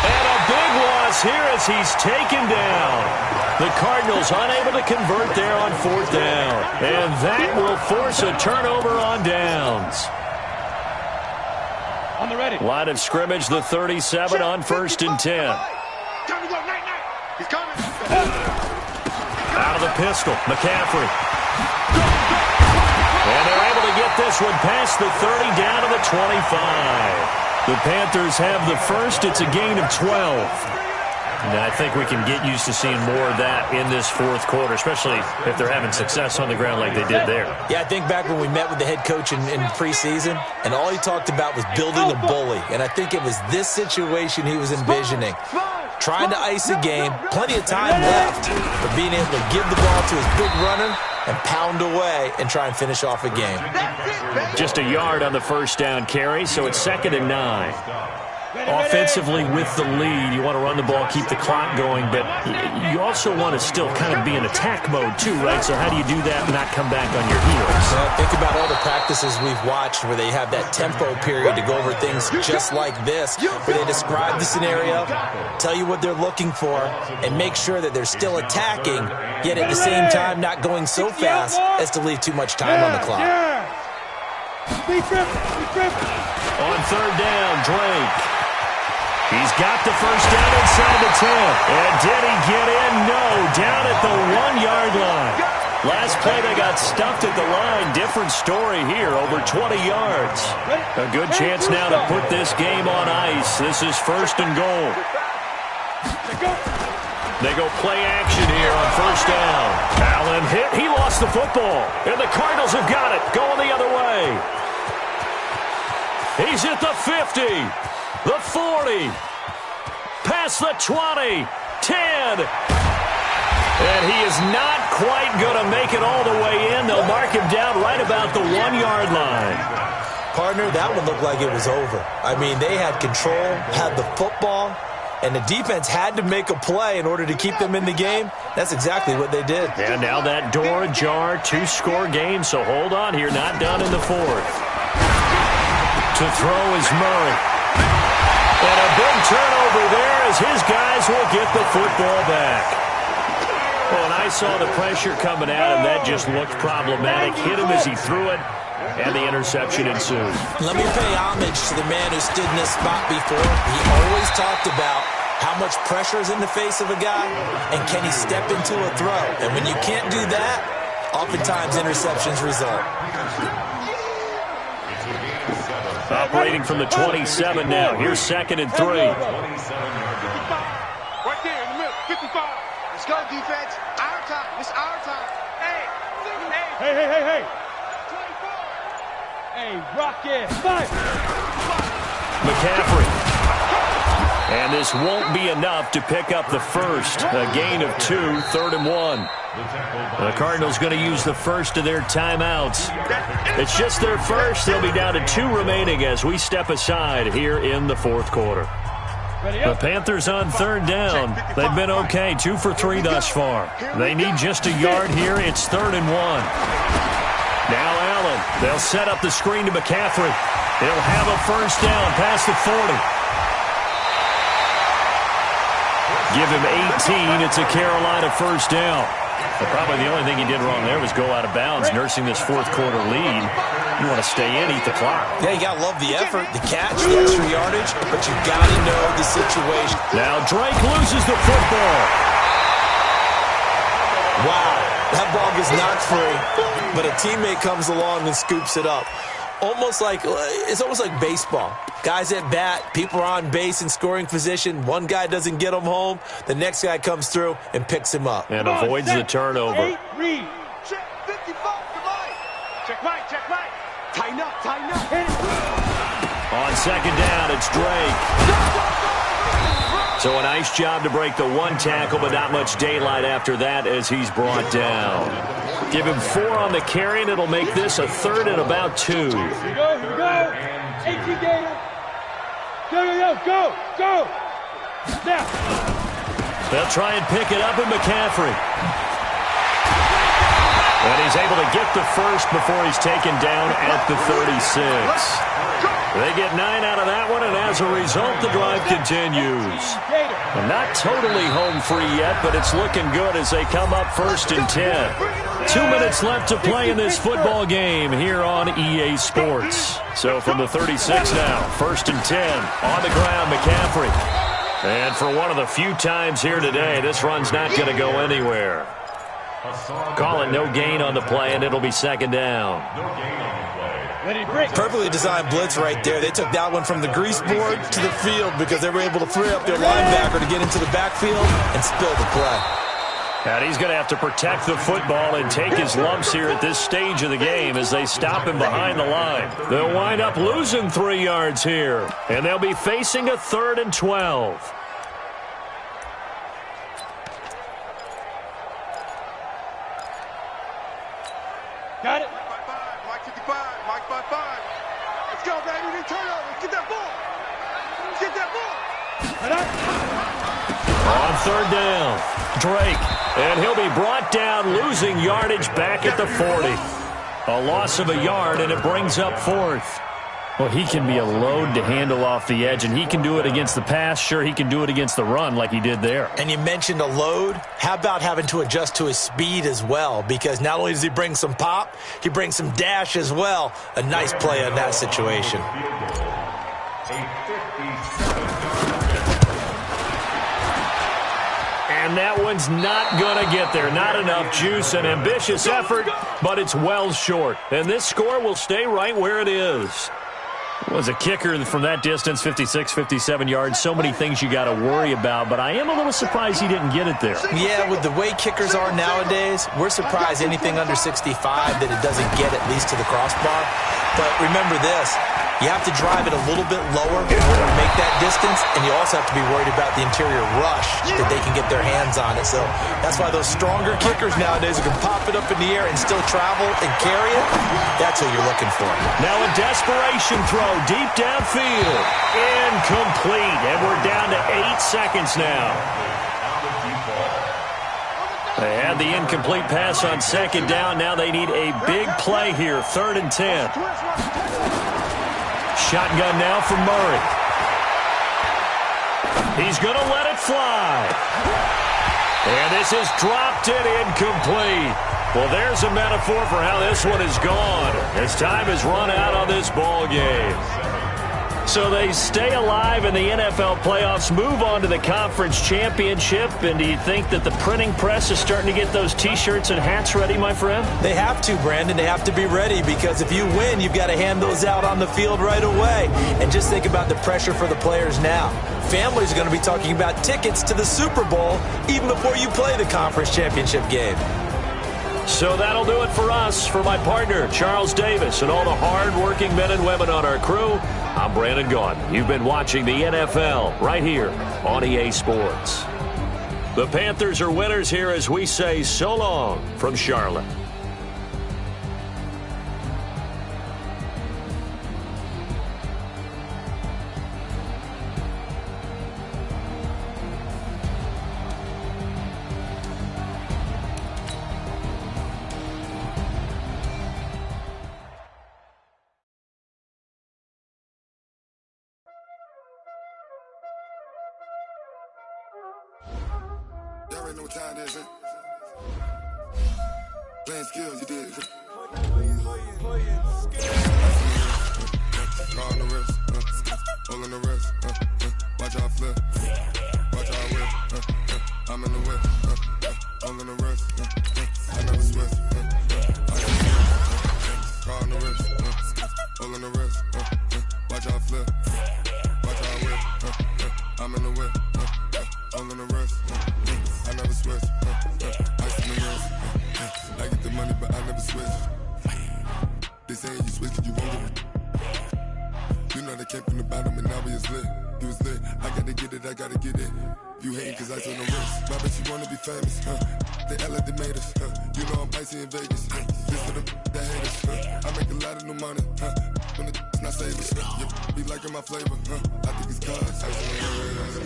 And a big loss here as he's taken down. The Cardinals unable to convert there on 4th down. And that will force a turnover on downs. On the ready. Line of scrimmage, the 37 on 1st and 10. He's coming. Out of the pistol, McCaffrey. And they're able to get this one past the 30 down to the 25. The Panthers have the first. It's a gain of 12. And I think we can get used to seeing more of that in this 4th quarter, especially if they're having success on the ground like they did there. Yeah, I think back when we met with the head coach in preseason, and all he talked about was building a bully. And I think it was this situation he was envisioning. Trying to ice a game, plenty of time left, but being able to give the ball to his big runner and pound away and try and finish off a game. Just a yard on the 1st down carry, so it's 2nd and 9. Offensively with the lead, you want to run the ball, keep the clock going, but you also want to still kind of be in attack mode too, right? So how do you do that and not come back on your heels? Think about all the practices we've watched where they have that tempo period to go over things just like this, where they describe the scenario, tell you what they're looking for, and make sure that they're still attacking, yet at the same time not going so fast as to leave too much time on the clock. Be tripping. On 3rd down, Drake. He's got the 1st down inside the 10. And did he get in? No. Down at the 1-yard line. Last play they got stuffed at the line. Different story here. Over 20 yards. A good chance now to put this game on ice. This is 1st and goal. They go play action here on 1st down. Allen hit. He lost the football. And the Cardinals have got it. Going the other way. He's at the 50. The 40, past the 20, 10, and he is not quite going to make it all the way in. They'll mark him down right about the 1-yard line. Partner, that one looked like it was over. I mean, they had control, had the football, and the defense had to make a play in order to keep them in the game. That's exactly what they did. And now that door ajar, 2-score game, so hold on here, not done in the 4th. To throw is Murray. And a big turnover there as his guys will get the football back. Well, and I saw the pressure coming at him. That just looked problematic. Hit him as he threw it, and the interception ensued. Let me pay homage to the man who stood in this spot before. He always talked about how much pressure is in the face of a guy, and can he step into a throw. And when you can't do that, oftentimes interceptions result. Operating from the 27 now. Here's 2nd and 3. Right there in the middle, 55. Let's go, defense. Our time. It's our time. Hey. Hey, Rocket. Fight. McCaffrey. And this won't be enough to pick up the first. A gain of 2, 3rd and 1. The Cardinals going to use the first of their timeouts. It's just their first. They'll be down to 2 remaining as we step aside here in the 4th quarter. The Panthers on 3rd down. They've been okay, 2 for 3 thus far. They need just a yard here. It's 3rd and 1. Now Allen. They'll set up the screen to McCaffrey. He'll have a 1st down past the 40. Give him 18. It's a Carolina 1st down. But probably the only thing he did wrong there was go out of bounds, nursing this 4th quarter lead. You want to stay in, eat the clock. Yeah, you got to love the effort, the catch, the extra yardage, but you got to know the situation. Now Drake loses the football. Wow, that ball gets knocked free, but a teammate comes along and scoops it up. It's almost like baseball. Guys at bat, people are on base in scoring position. One guy doesn't get him home. The next guy comes through and picks him up. And avoids the turnover. 8, read. Check 55, goodbye. Check right. Tighten up. On 2nd down, it's Drake. So a nice job to break the one tackle, but not much daylight after that as he's brought down. Give him 4 on the carry, and it'll make this a 3rd and about 2. Here we go, here we go. 18 Gator. Go. Now. They'll try and pick it up in McCaffrey. And he's able to get the first before he's taken down at the 36. They get 9 out of that one, and as a result, the drive continues. And not totally home free yet, but it's looking good as they come up 1st and 10. 2 minutes left to play in this football game here on EA Sports. So from the 36 now, 1st and 10. On the ground, McCaffrey. And for one of the few times here today, this run's not going to go anywhere. Call it no gain on the play, and it'll be 2nd down. Perfectly designed blitz right there. They took that one from the grease board to the field because they were able to free up their linebacker to get into the backfield and spill the play. And he's going to have to protect the football and take his lumps here at this stage of the game as they stop him behind the line. They'll wind up losing 3 yards here, and they'll be facing a 3rd and 12. Got it. Mike 55. Mike 55. Let's go, baby. They turn over. Get that ball. Get that ball. On 3rd down, Drake. And he'll be brought down, losing yardage back at the 40. A loss of a yard, and it brings up 4th. Well, he can be a load to handle off the edge, and he can do it against the pass. Sure, he can do it against the run like he did there. And you mentioned a load. How about having to adjust to his speed as well? Because not only does he bring some pop, he brings some dash as well. A nice play on that situation. And that one's not going to get there. Not enough juice. An ambitious effort, but it's well short. And this score will stay right where it is. Was a kicker from that distance, 56, 57 yards. So many things you got to worry about, but I am a little surprised he didn't get it there. Yeah, with the way kickers are nowadays, we're surprised anything under 65 that it doesn't get at least to the crossbar. But remember this, you have to drive it a little bit lower in order to make that distance, and you also have to be worried about the interior rush that they can get their hands on it. So that's why those stronger kickers nowadays who can pop it up in the air and still travel and carry it, that's what you're looking for. Now a desperation throw deep downfield. Incomplete, and we're down to 8 seconds now. They had the incomplete pass on 2nd down. Now they need a big play here, 3rd and 10. Shotgun now for Murray. He's going to let it fly. And this is dropped it incomplete. Well, there's a metaphor for how this one is gone. As time has run out on this ball game. So they stay alive in the NFL playoffs, move on to the conference championship. And do you think that the printing press is starting to get those T-shirts and hats ready, my friend? They have to, Brandon. They have to be ready because if you win, you've got to hand those out on the field right away. And just think about the pressure for the players now. Families are going to be talking about tickets to the Super Bowl even before you play the conference championship game. So that'll do it for us. For my partner, Charles Davis, and all the hard-working men and women on our crew, I'm Brandon Gaudin. You've been watching the NFL right here on EA Sports. The Panthers are winners here as we say so long from Charlotte. Y'all already know what time it is, right? Playing skills, you did. Call on the wrist, hold on the wrist, watch how I flip, watch how I whip, I'm in the whip, hold on the wrist, I never switch, call on the wrist, hold on the wrist, watch how I flip, watch how I whip, I'm in the whip, hold on the wrist, I never switch, ice in the wrist, I get the money but I never switch. They say you switch, you won't get it. You know they that came from the bottom and now he is lit. He was lit. I gotta get it, I gotta get it. You hating cause I told no risk. My bitch, you wanna be famous, huh? They act like they made us, huh? You know I'm icy in Vegas, huh? This for the that hate us, huh? I make a lot of new money, huh? When the not save us, you be liking my flavor, huh? I think it's cause ice on the wrist,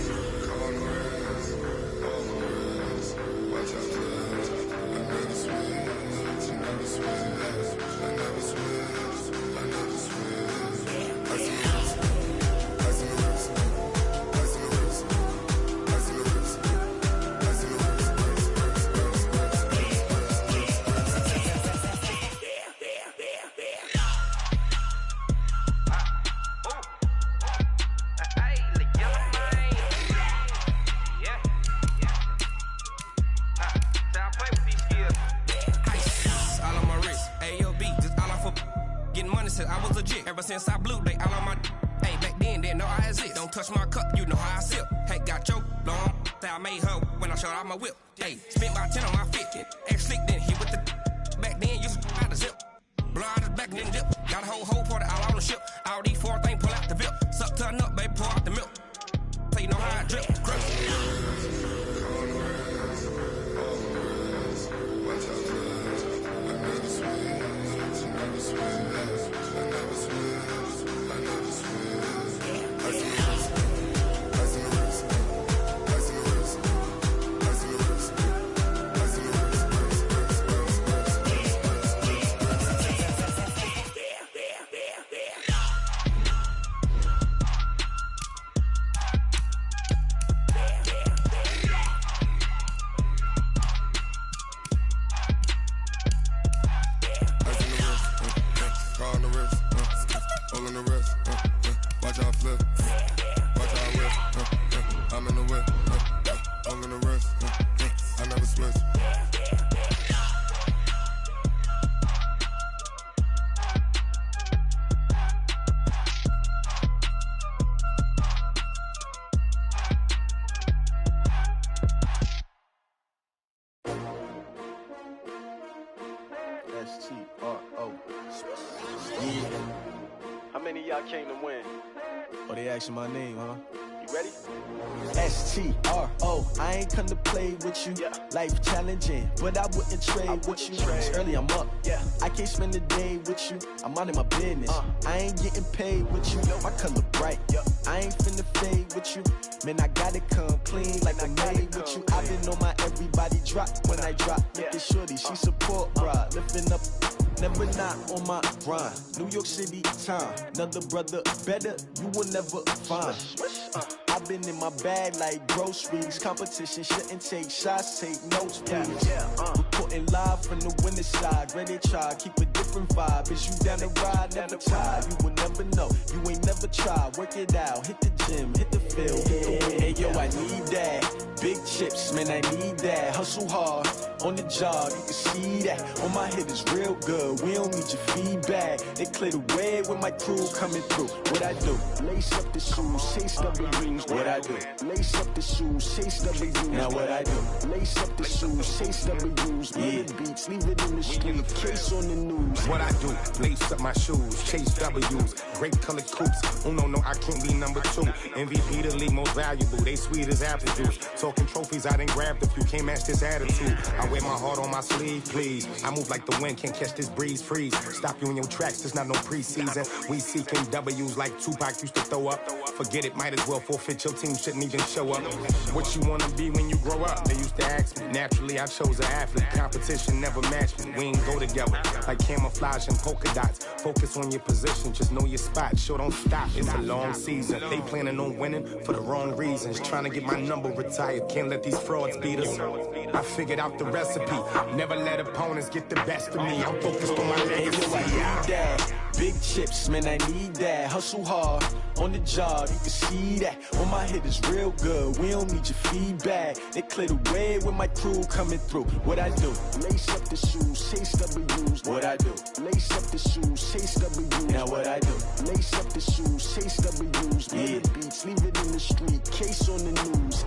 on the wrist, on the wrist. Watch out, cuz I never switch, you never switch, I never switch, I never switch. Ice on the wrist, ice on the wrist, ice on the wrist, ice on the wrist, ice on the wrist. I was legit. Ever since I blew, they all on my hey, back then, didn't know I exist. Don't touch my cup, you know how I sip. Hey, got your long, I made her when I showed out my whip. Hey, spent about 10 on my 50. Ex-slick, then hit with the back then, used to out the zip. Blow out the back, then dip. Got a whole party all on the ship. All these four things, pull out the VIP. Suck, turn up, baby, pour out the milk. So you know how I drip. Crush. How many of y'all came to win? Oh, they asking my name, huh? You ready? S-T-R-O, I ain't come to play with you. Yeah. Life challenging, but I wouldn't trade with you. It's early, I'm up. Yeah. I can't spend the day with you. I'm minding my business. I ain't getting paid with you. My color bright. Yeah. I ain't finna fade with you. Man, I gotta come clean like I'm made with you. I've been on my everybody drop when I drop. Look at shorty, she support ride. Lifting up, never not on my grind. New York City time. Another brother better, you will never find. I've been in my bag like groceries. Competition shouldn't take shots, take notes, please. Reporting live from the winning side. Ready to try, keep a different vibe. Is you down the ride, never tired. You will never know, you ain't never tried. Work it out, hit the gym, hit the field, hit the wind. Hey yo, I need that. Big chips, man, I need that. Hustle hard, on the job, you can see that. On my head is real good, we don't need your feedback. They clear the way with my crew coming through. What I do? Lace up the shoes, chase W's. What I do? Lace up the shoes, chase W's. Now what I do? Lace up the shoes, chase W's. Yeah. Beats, leave it in the street, case on the news. What I do? Lace up my shoes, chase W's. Great colored coops. Oh no, I can't be number 2. MVP the league most valuable. They sweet as apple juice. Talking trophies, I didn't grab the few. Can't match this attitude. I wear my heart on my sleeve, please. I move like the wind, can't catch this breeze, freeze. Stop you in your tracks, there's not no preseason. We seeking W's like Tupac used to throw up. Forget it, might as well forfeit. Your team shouldn't even show up. What you wanna be when you grow up? They used to ask me. Naturally, I chose an athlete. Competition never matched me. We ain't go together like camouflage and polka dots. Focus on your position, just know your spot. Sure, don't stop. It's a long season. They planning on winning for the wrong reasons. Trying to get my number retired. Can't let these frauds beat us. I figured out the recipe. Never let opponents get the best of me. I'm focused on my legacy. Hey, yo, I need that. Big chips, man, I need that. Hustle hard, on the job, you can see that. On my head is real good, we don't need your feedback. They clear the way with my crew coming through. What I do? Lace up the shoes, chase W's. What I do? Lace up the shoes, chase W's. Now what I do? Lace up the shoes, chase W's. Yeah. Beats, leave it in the street, case on the news.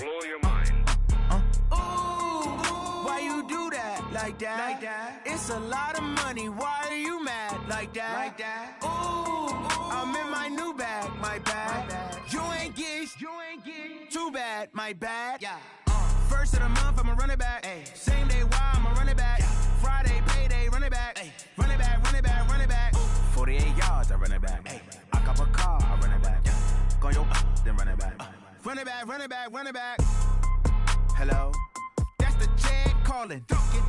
blow your mind. Why you do that like that? It's a lot of money. Why are you mad like that? I'm in my new bag, my bag. You ain't get too bad, my bad. Yeah. First of the month, I'ma run it back. Ay. Same day, why I'ma run it back. Friday, payday, run it back. Ay. Run it back, run it back, run it back. 48 yards, I run it back. Ay. I cop a car, I run it back. Go your then run it back. Run it back, run it back, run it back. Hello, that's the check calling.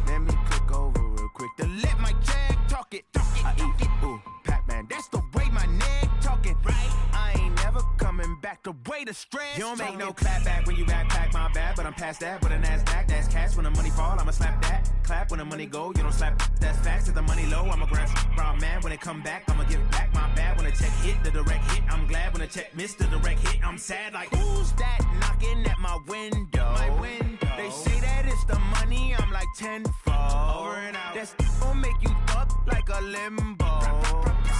Let me click over real quick to let my check talk it. I eat it, ooh, Pac-Man. That's the way my neck talking. Right, I ain't never coming back. The way the stress. You don't make no clap back when you backpack, my bad. But I'm past that. With a NASDAQ, that's cash. When the money fall, I'ma slap that. Clap when the money go, you don't slap. That's facts. If the money low, I'ma grab brown man. When it come back, I'ma give back my bad. When the check hit, the direct hit. I'm glad when the check missed the direct hit. I'm sad like who's that knocking at my window? My window. They say that it's the money. I'm like tenfold. Over and out. That's gon' make you up like a limbo.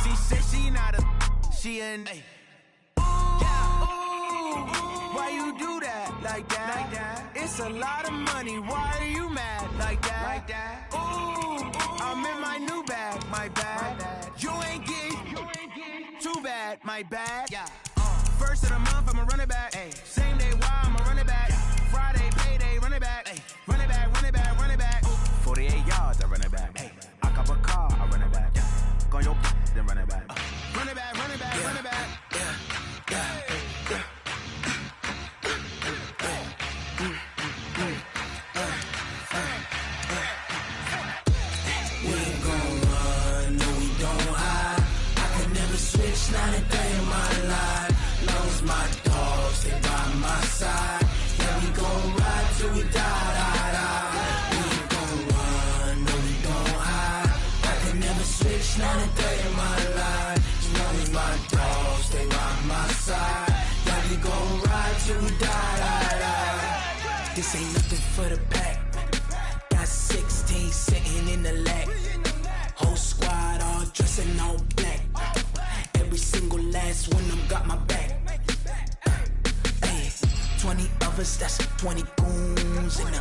She said she not a. She an. Why you do that like that? It's a lot of money. Why are you mad like that? I'm in my new bag, my bag. You ain't get too bad, my bad. Yeah. First of the month, I'ma run it back. Ay. Same day, why I'ma run it back. Friday, payday, run it back. Ay. Run it back, run it back, run it back. 48 yards, I run it back. Ay. I cop a car, I run it back. Go your then run it back. Run it back, run it back, run it back. Switch, not a day in my life. Lost my dogs, they by my side. Yeah, we gon' ride till we die. We ain't gon' run, no, we gon' hide. I can never switch, not a day in my life. Lost my dogs, they by my side. Yeah, we gon' ride till we die. This ain't nothing for the pack. Got 16 sitting in the lag. Whole squad all dressing all black. Every single last one of them got my back. Ay, 20 of us, that's 20 goons. And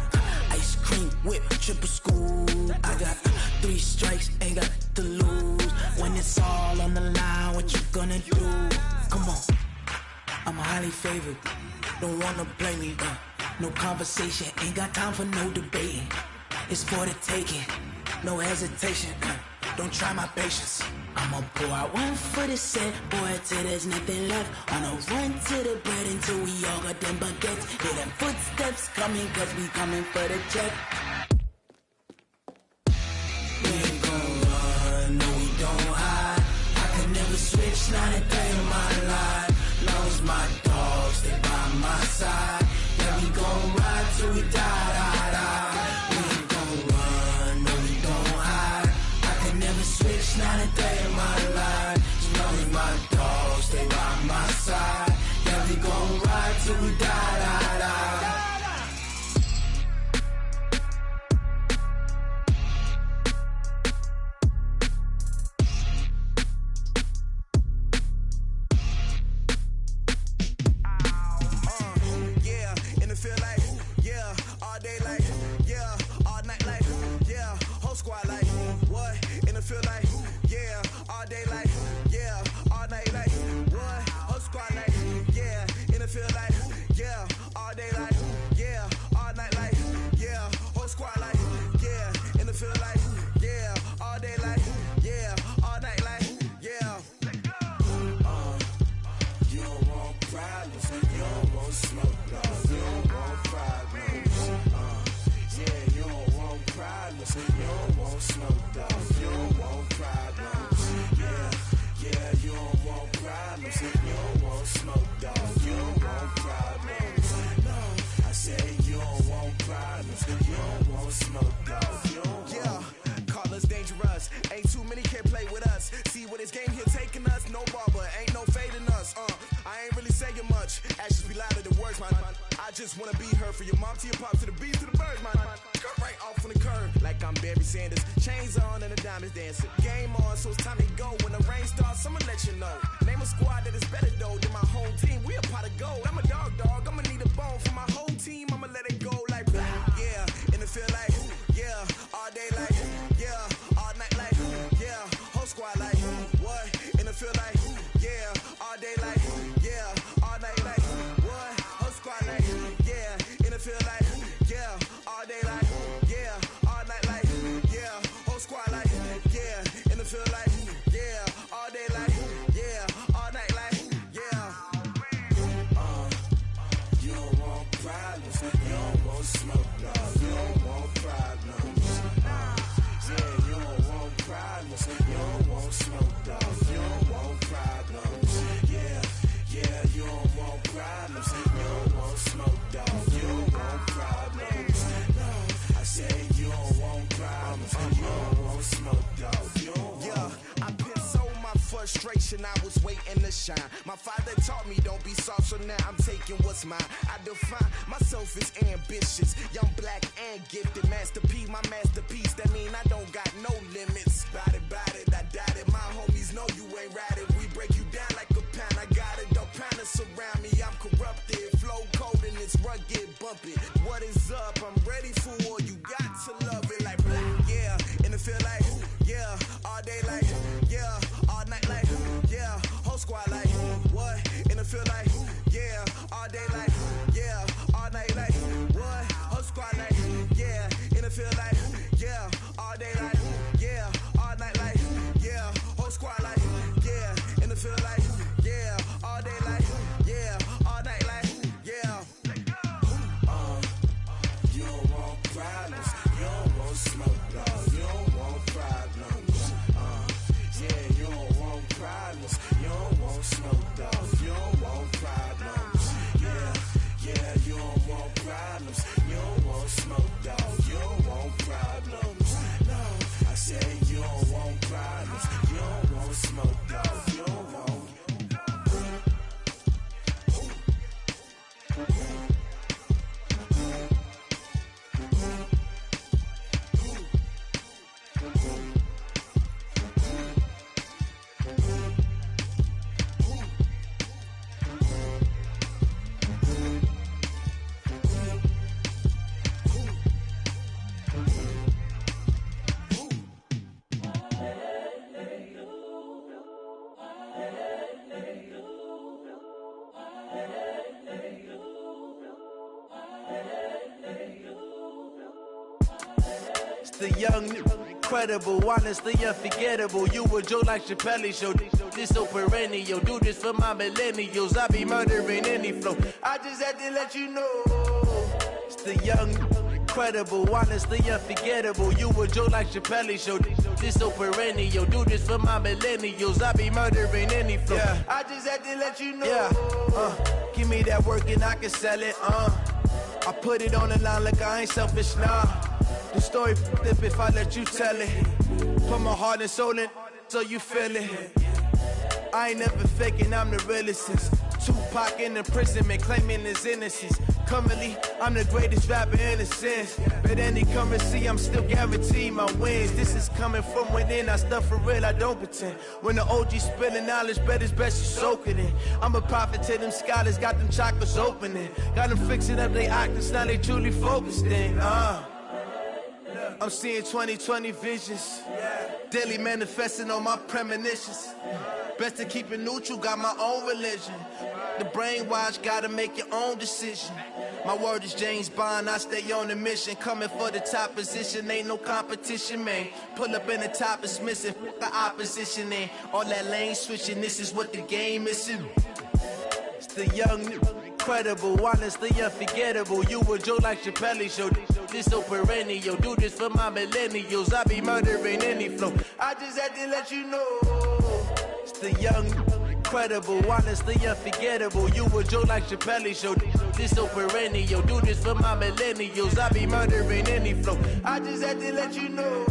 ice cream whip, triple school. I got 3 strikes, ain't got to lose. When it's all on the line, what you gonna do? Come on, I'm highly favored. Don't wanna blame me, no conversation, ain't got time for no debating. It's for the taking, no hesitation. Don't try my patience. I'ma pour out one for the set, boy, till there's nothing left. On a run to the bread until we all got them baguettes. Hear them footsteps coming, cause we coming for the check. We ain't gon' run, no, we don't hide. I could never switch, not a day in my life. Lost my dogs, they by my side. Yeah, we gon' ride till we die. We ain't gon' run, no, we don't hide. I could never switch, not a day in my life. Lost my dogs, they by my side. Yeah, we gon' ride till we die. just wanna be her. For your mom to your pop to the beat to the birds, man. Cut right off on the curb like I'm Barry Sanders. Chains on and the diamonds dancing. Game on, so it's time to go. When the rain starts, I'ma let you know. Name a squad that is better though than my whole team. We a pot of gold. I'm a dog. I'ma need a bone for my whole team. problems. You don't want smoke, dog. You don't want problems. Yeah, you don't want problems. You don't want smoke, dog. You don't want problems. Yeah, you don't want problems. You don't want smoke, dog. You don't want problems. No, I said you don't want problems. You don't want smoke, dog. You don't want. I been so my frustration, I was waiting to shine. My father taught me don't be soft, so now I'm taking what's mine. I define myself as ambitious, young, black, and gifted. Master P, my masterpiece, that mean I don't got no limits. Bout it, I doubt it. My homies know you ain't ride it. We break you down like a pound. I got it, don't pound to surround me. I'm corrupted, flow cold and it's rugged, bumpy. What is up? I'm ready for war. You got to love it like black, yeah. And it feel like, yeah, all day like, yeah, all night like, yeah, whole squad like, what? And it feel like, yeah, all day like, yeah, all night like, what? Whole squad like, yeah, and it feel like, yeah, all day like, yeah, all night like, yeah, whole squad like, yeah, and it feel like, yeah, all day like, yeah, all night like, yeah. You don't want problems. You don't want smoke, dog. You don't want problems. Yeah, you don't want problems. You don't want smoke, dog. You don't want problems. Yeah, you don't want problems. You don't want smoke, dog. You don't want problems. No, I said you don't want problems. You don't want smoke, dog. You don't want. The young, incredible, honestly unforgettable. You a Joe like Chappelle show. This so perennial. Do this for my millennials. I be murdering any flow. I just had to let you know. It's the young, incredible, honestly unforgettable. You a Joe like Chappelle show. This so perennial. Do this for my millennials. I be murdering any flow. Yeah. I just had to let you know. Yeah. Give me that work and I can sell it. I put it on the line like I ain't selfish, nah. The story flip if I let you tell it. Put my heart and soul in so you feel it. I ain't never faking, I'm the realest since Tupac in imprisonment, claiming his innocence. Currently, I'm the greatest rapper in a sense. But any currency, I'm still guaranteed my wins. This is coming from within, I stuff for real, I don't pretend. When the OG spilling knowledge, bet it's best you soak it in. I'm a prophet to them scholars, got them chakras opening. Got them fixing up they octaves, now they truly focused in. I'm seeing 2020 visions. Daily manifesting on my premonitions. Best to keep it neutral, got my own religion. The brainwash, gotta make your own decision. My word is James Bond, I stay on the mission. Coming for the top position, ain't no competition, man. Pull up in the top, it's missing, fuck the opposition, and all that lane switching, this is what the game is. It's the young, incredible, honestly unforgettable. You a Joe like Chappelle show. This so perennial. Do this for my millennials. I be murdering any flow. I just had to let you know. It's the young, incredible, honestly unforgettable. You a Joe like Chappelle show. This so perennial. Do this for my millennials. I be murdering any flow. I just had to let you know.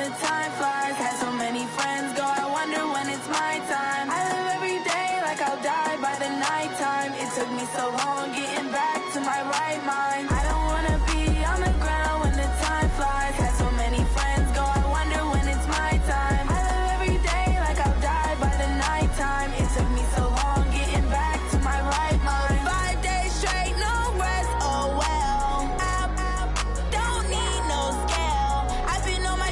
the time flies. Had so many friends go, I wonder when it's my time. I live every day like I'll die by the nighttime. It took me so long getting back to my right mind. I don't wanna be on the ground when the time flies. Had so many friends go, I wonder when it's my time. I live every day like I'll die by the nighttime. It took me so long getting back to my right mind. 5 days straight, no rest, oh well. Don't need no scale. I've been on my,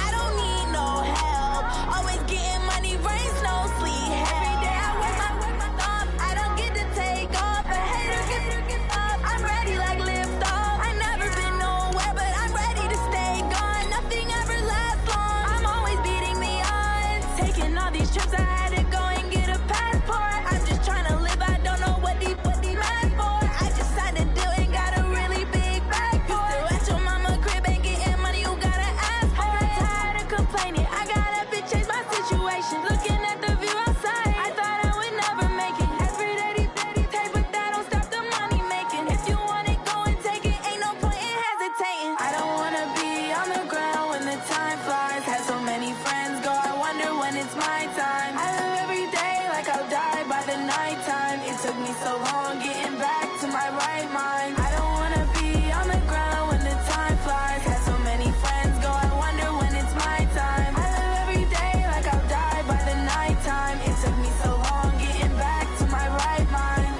I don't need no help. Always getting money, rains, no sleep. Every day I work my thumb. I don't get to take off. A hater get up. I'm ready like lift off. I never been nowhere, but I'm ready to stay gone. Nothing ever lasts long. I'm always beating the odds. Taking all these trips, I had to go and get a passport. I'm just trying to live. I don't know what these mad for. I just signed a deal and got a really big bag for it. Still at your mama crib and getting money, you gotta ask for it. I got tired of complaining. I gotta bitch change my situation. Looking at the view outside, I thought I would never make it. Every day they take, but that don't stop the money making. If you want it, go and take it. Ain't no point in hesitating. I don't wanna be on the ground when the time flies. Had so many friends go, I wonder when it's my time. I live every day like I'll die by the nighttime. It took me so long getting back to my right mind. I don't wanna be on the ground when the time flies. Had so many friends go, I wonder when it's my time. I live every day like I'll die by the nighttime. It took me so long getting back to my right mind.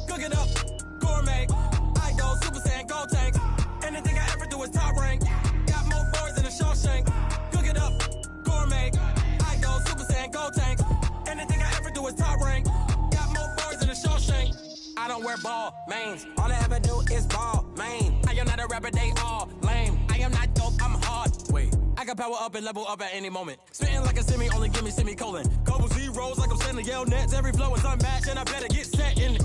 Cook it up, gourmet. I go Super Saiyan, gold tank. Anything I ever do is top rank. Got more boards than a Shawshank. Cook it up, gourmet. I go Super Saiyan, gold tank. Anything I ever do is top rank. Got more boards than a Shawshank. I don't wear ball mains. All I ever do is ball main. I am not a rapper, they all lame. I am not dope, I'm hard. Wait, I can power up and level up at any moment. Spitting like a semi, only give me semicolon. Couple zeros like I'm sending yell nets. Every flow is unmatched and I better get set in.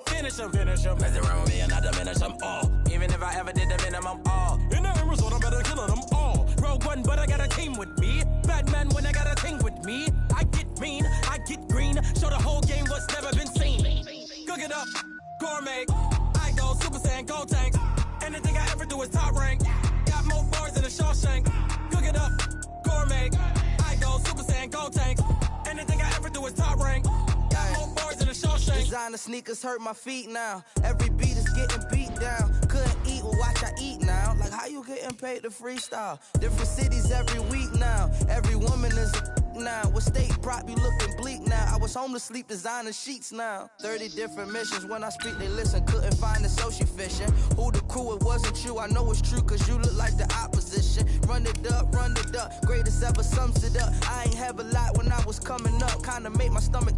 Finish them. Mess around with me and I diminish them all. Even if I ever did the minimum all. In the end result, I'm better killing them all. Rogue One, but I got a team with me. Batman when I got a team with me. I get mean, I get green. Show the whole game what's never been seen. Cook it up, gourmet. I go Super Saiyan, gold tank. Anything I ever do is top rank. Got more boards than a Shawshank. Cook it up, gourmet. I go Super Saiyan, gold tank. Anything I ever do is top rank. Got more boards than a Shawshank. Designer sneakers hurt my feet now. Every beat is getting beat down. Couldn't eat, well watch I eat now. Like how you getting paid to freestyle? Different cities every week now. Every woman is a now. What state prop you looking bleak now? I was home to sleep designer sheets now. 30 different missions. When I speak they listen. Couldn't find the social fishing. Who the crew, it wasn't you. I know it's true cause you look like the opposition. Run it up. Greatest ever sums it up. I ain't have a lot when I was coming up. Kinda made my stomach